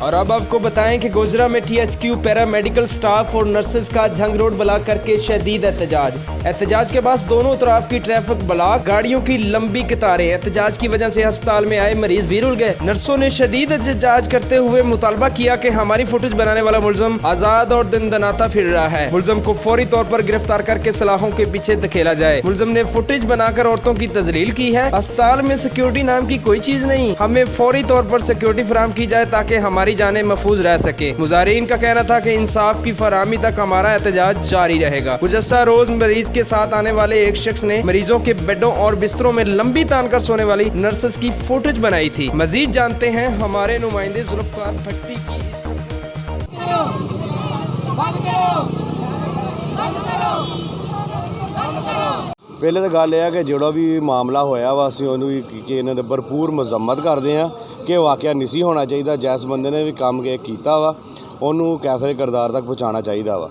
और अब आपको बताएं कि गोजरा में THQ पैरामेडिकल स्टाफ और नर्सेज का झंग रोड ब्लॉक करके शदीद एहतजाज के बाद दोनों तरफ की ट्रैफिक ब्लॉक, गाड़ियों की लंबी कतारें। एहतजाज की वजह से अस्पताल में आए मरीज भी रुल गए। नर्सों ने शदीद एहतजाज करते हुए मुतालबा किया कि हमारी फुटेज बनाने वाला मुलजम आजाद और दिन दनाता फिर रहा है। मुलजम को फौरी तौर पर गिरफ्तार करके सलाखों के पीछे धकेला जाए। मुलजम ने फुटेज बनाकर औरतों की तजलील की है। अस्पताल में सिक्योरिटी नाम की कोई चीज नहीं, हमें फौरी तौर पर सिक्योरिटी फराहम की जाए ताकि हमारी जानें महफूज रह सके। मुजारिन का कहना था कि इंसाफ की फराहमी तक हमारा एहतजाज जारी रहेगा। गुज़श्ता रोज मरीज के साथ आने वाले एक शख्स ने मरीजों के बेडों और बिस्तरों में लंबी तान कर सोने वाली नर्सेस की फुटेज बनाई थी। मजीद जानते हैं हमारे नुमाइंदे जुल्फकार भट्टी की इस ਪਹਿਲੇ ਤਾਂ ਗੱਲ ਇਹ ਆ ਕਿ ਜਿਹੜਾ ਵੀ ਮਾਮਲਾ ਹੋਇਆ ਵਾ ਅਸੀਂ ਉਹਨੂੰ ਵੀ ਕਿ ਇਹਨਾਂ ਦੇ ਭਰਪੂਰ ਮਜ਼ੰਮਤ ਕਰਦੇ ਆ ਕਿ ਵਾਕਿਆ ਨਹੀਂ ਸੀ ਹੋਣਾ ਚਾਹੀਦਾ। ਜਿਸ ਬੰਦੇ ਨੇ ਵੀ ਕੰਮ ਕੀਤਾ ਵਾ ਉਹਨੂੰ ਕੈਫਰੇ ਕਿਰਦਾਰ ਤੱਕ ਪਹੁੰਚਾਉਣਾ ਚਾਹੀਦਾ ਵਾ।